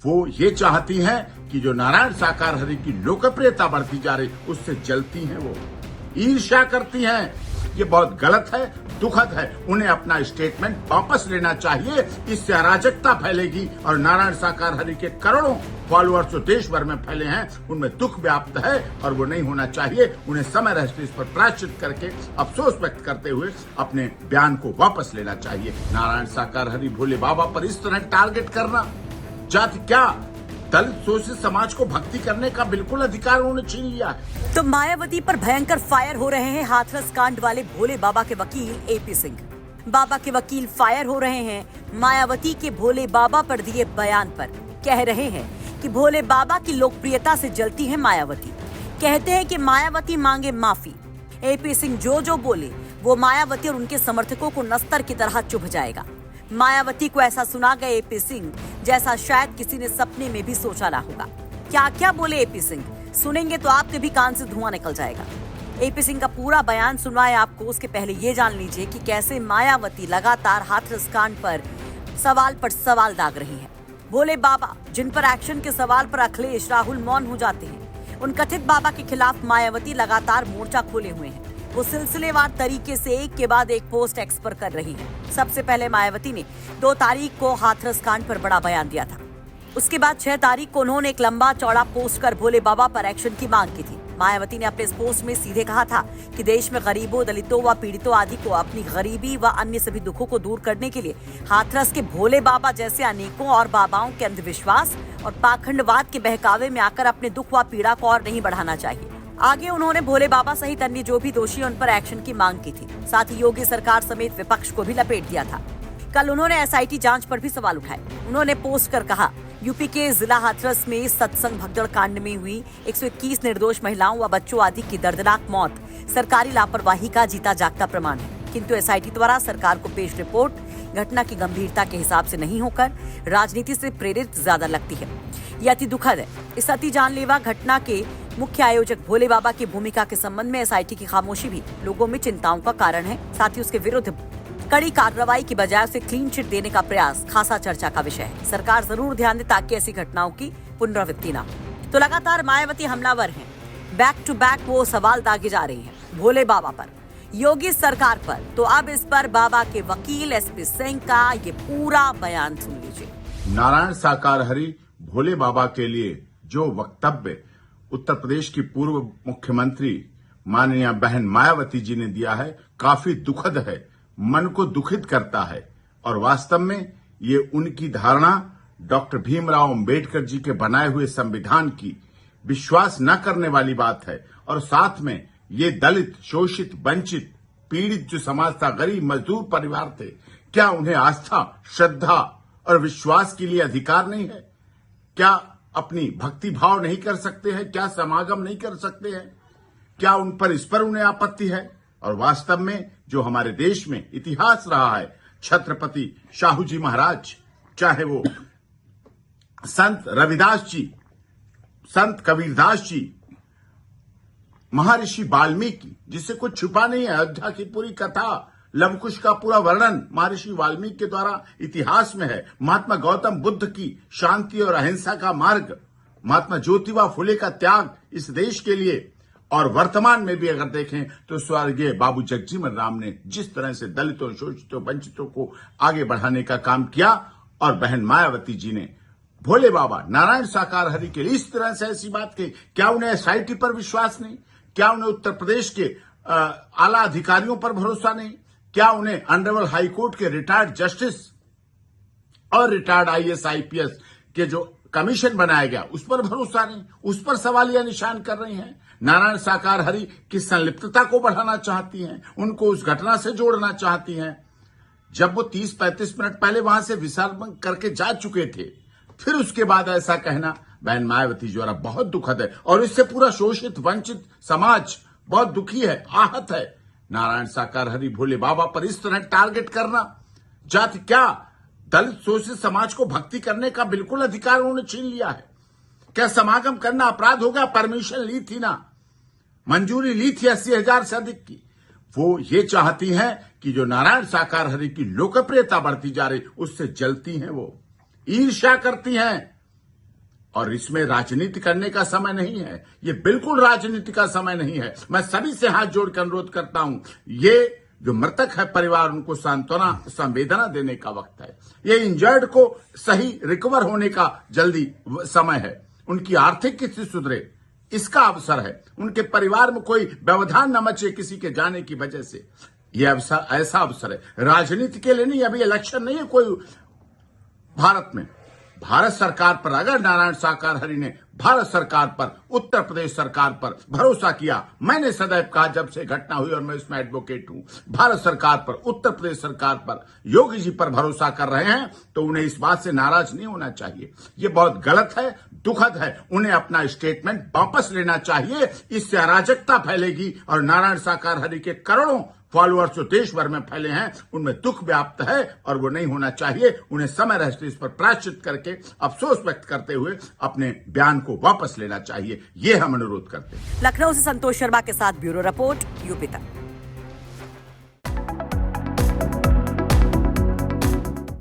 वो ये चाहती हैं कि जो नारायण साकार हरि की लोकप्रियता बढ़ती जा रही उससे जलती हैं, वो ईर्ष्या करती हैं। ये बहुत गलत है, दुखद है। उन्हें अपना स्टेटमेंट वापस लेना चाहिए। इससे अराजकता फैलेगी और नारायण साकार हरि के करोड़ों फॉलोअर्स जो देश भर में फैले हैं उनमें दुख व्याप्त है और वो नहीं होना चाहिए। उन्हें समय रहते इस पर प्रायश्चित करके अफसोस व्यक्त करते हुए अपने बयान को वापस लेना चाहिए। नारायण साकार हरि भोले बाबा पर इस तरह टारगेट करना, जाति क्या दलित शोषित समाज को भक्ति करने का बिल्कुल अधिकार उन्होंने छीन लिया है। तो मायावती पर भयंकर फायर हो रहे हैं हाथरस कांड वाले भोले बाबा के वकील एपी सिंह। बाबा के वकील फायर हो रहे हैं मायावती के भोले बाबा पर दिए बयान पर। कह रहे हैं कि भोले बाबा की लोकप्रियता से जलती है मायावती। कहते हैं कि मायावती मांगे माफी। एपी सिंह जो बोले वो मायावती और उनके समर्थकों को नस्तर की तरह चुभ जाएगा। मायावती को ऐसा सुना गया एपी सिंह जैसा शायद किसी ने सपने में भी सोचा ना होगा। क्या बोले एपी सिंह, सुनेंगे तो आपके भी कान से धुआं निकल जाएगा। एपी सिंह का पूरा बयान सुनवाए आपको, उसके पहले ये जान लीजिए कि कैसे मायावती लगातार हाथरस कांड पर सवाल दाग रही है। भोले बाबा जिन पर एक्शन के सवाल पर अखिलेश राहुल मौन हो जाते हैं, उन कथित बाबा के खिलाफ मायावती लगातार मोर्चा खोले हुए हैं। वो सिलसिलेवार तरीके से एक के बाद एक पोस्ट एक्स पर कर रही है। सबसे पहले मायावती ने 2 तारीख को हाथरस कांड पर बड़ा बयान दिया था। उसके बाद 6 तारीख को उन्होंने एक लंबा चौड़ा पोस्ट कर भोले बाबा पर एक्शन की मांग की थी। मायावती ने अपने इस पोस्ट में सीधे कहा था कि देश में गरीबों, दलितों व पीड़ितों आदि को अपनी गरीबी व अन्य सभी दुखों को दूर करने के लिए हाथरस के भोले बाबा जैसे अनेकों और बाबाओं के अंधविश्वास और पाखंडवाद के बहकावे में आकर अपने दुख व पीड़ा को और नहीं बढ़ाना चाहिए। आगे उन्होंने भोले बाबा सहित अन्य जो भी दोषी उन पर एक्शन की मांग की थी। साथ ही योगी सरकार समेत विपक्ष को भी लपेट दिया था। कल उन्होंने एसआईटी जांच पर भी सवाल उठाए। उन्होंने पोस्ट कर कहा, यूपी के जिला हाथरस में सत्संग भगदड़ कांड में हुई 121 निर्दोष महिलाओं व बच्चों आदि की दर्दनाक मौत सरकारी लापरवाही का जीता जागता प्रमाण है, किंतु एसआईटी द्वारा सरकार को पेश रिपोर्ट घटना की गंभीरता के हिसाब से नहीं होकर राजनीति से प्रेरित ज्यादा लगती है। यह अति दुखद है। इस अति जानलेवा घटना के मुख्य आयोजक भोले बाबा की भूमिका के संबंध में एसआईटी की खामोशी भी लोगों में चिंताओं का कारण है। साथ ही उसके विरुद्ध कड़ी कार्रवाई की बजाय उसे क्लीन चिट देने का प्रयास खासा चर्चा का विषय है। सरकार जरूर ध्यान दे ताकि ऐसी घटनाओं की पुनरावृत्ति न हो। तो लगातार मायावती हमलावर हैं। बैक टू बैक वो सवाल दागे जा रही हैं भोले बाबा पर, योगी सरकार पर। तो अब इस पर बाबा के वकील एसपी सिंह का ये पूरा बयान सुन लीजिए। नारायण साकार हरि भोले बाबा के लिए जो वक्तव्य उत्तर प्रदेश की पूर्व मुख्यमंत्री माननीय बहन मायावती जी ने दिया है, काफी दुखद है, मन को दुखित करता है। और वास्तव में ये उनकी धारणा डॉक्टर भीमराव अंबेडकर जी के बनाए हुए संविधान की विश्वास न करने वाली बात है। और साथ में ये दलित, शोषित, वंचित, पीड़ित जो समाज था, गरीब मजदूर परिवार थे, क्या उन्हें आस्था, श्रद्धा और विश्वास के लिए अधिकार नहीं है? क्या अपनी भक्ति भाव नहीं कर सकते हैं? क्या समागम नहीं कर सकते हैं? क्या उन पर इस पर उन्हें आपत्ति है? और वास्तव में जो हमारे देश में इतिहास रहा है, छत्रपति शाहू जी महाराज, चाहे वो संत रविदास जी, संत कबीरदास जी, महर्षि वाल्मीकि, जिससे कुछ छुपा नहीं है, अयोध्या की पूरी कथा, लवकुश का पूरा वर्णन महर्षि वाल्मीकि के द्वारा इतिहास में है। महात्मा गौतम बुद्ध की शांति और अहिंसा का मार्ग, महात्मा ज्योतिबा फुले का त्याग इस देश के लिए, और वर्तमान में भी अगर देखें तो स्वर्गीय बाबू जगजीवन राम ने जिस तरह से दलितों, शोषितों, वंचितों को आगे बढ़ाने का काम किया, और बहन मायावती जी ने भोले बाबा नारायण साकार हरि के लिए इस तरह से ऐसी बात कही। क्या उन्हें एसआईटी पर विश्वास नहीं? क्या उन्हें उत्तर प्रदेश के आला अधिकारियों पर भरोसा नहीं? क्या उन्हें ऑनरेबल हाईकोर्ट के रिटायर्ड जस्टिस और रिटायर्ड आईएएस आईपीएस के जो कमीशन बनाया गया उस पर भरोसा नहीं? उस पर सवालिया निशान कर रही हैं। नारायण साकार हरि की संलिप्तता को बढ़ाना चाहती हैं, उनको उस घटना से जोड़ना चाहती हैं। जब वो 30-35 मिनट पहले वहां से विसर्जन करके जा चुके थे, फिर उसके बाद ऐसा कहना बहन मायावती द्वारा बहुत दुखद है। और इससे पूरा शोषित, वंचित समाज बहुत दुखी है, आहत है। नारायण साकार हरि भोले बाबा पर इस तरह टारगेट करना, जाति क्या दलित शोषित समाज को भक्ति करने का बिल्कुल अधिकार उन्होंने छीन लिया है। क्या समागम करना अपराध होगा? परमिशन ली थी ना, मंजूरी ली थी 80,000 से अधिक की। वो ये चाहती हैं कि जो नारायण साकार हरि की लोकप्रियता बढ़ती जा रही उससे जलती हैं, वो ईर्ष्या करती हैं। और इसमें राजनीति करने का समय नहीं है। ये बिल्कुल राजनीति का समय नहीं है। मैं सभी से हाथ जोड़कर अनुरोध करता हूं, ये जो मृतक है परिवार, उनको सांत्वना संवेदना देने का वक्त है। ये इंजर्ड को सही रिकवर होने का जल्दी समय है। उनकी आर्थिक स्थिति सुधरे, इसका अवसर है। उनके परिवार में कोई व्यवधान न मचे किसी के जाने की वजह से। यह अवसर, ऐसा अवसर है राजनीति के लिए नहीं। अभी इलेक्शन नहीं है कोई भारत में। भारत सरकार पर, अगर नारायण साकार हरि ने भारत सरकार पर, उत्तर प्रदेश सरकार पर भरोसा किया, मैंने सदैव कहा जब से घटना हुई और मैं इसमें एडवोकेट हूं, भारत सरकार पर, उत्तर प्रदेश सरकार पर, योगी जी पर भरोसा कर रहे हैं, तो उन्हें इस बात से नाराज नहीं होना चाहिए। ये बहुत गलत है, दुखद है। उन्हें अपना स्टेटमेंट वापस लेना चाहिए। इससे अराजकता फैलेगी और नारायण साकार हरि के करोड़ों फॉलोअर्स जो देश भर में फैले हैं, उनमें दुख व्याप्त है और वो नहीं होना चाहिए। उन्हें समय रहते इस पर प्रायश्चित करके अफसोस व्यक्त करते हुए अपने बयान को वापस लेना चाहिए। ये हम अनुरोध करते हैं। लखनऊ से संतोष शर्मा के साथ ब्यूरो रिपोर्ट, यूपी तक।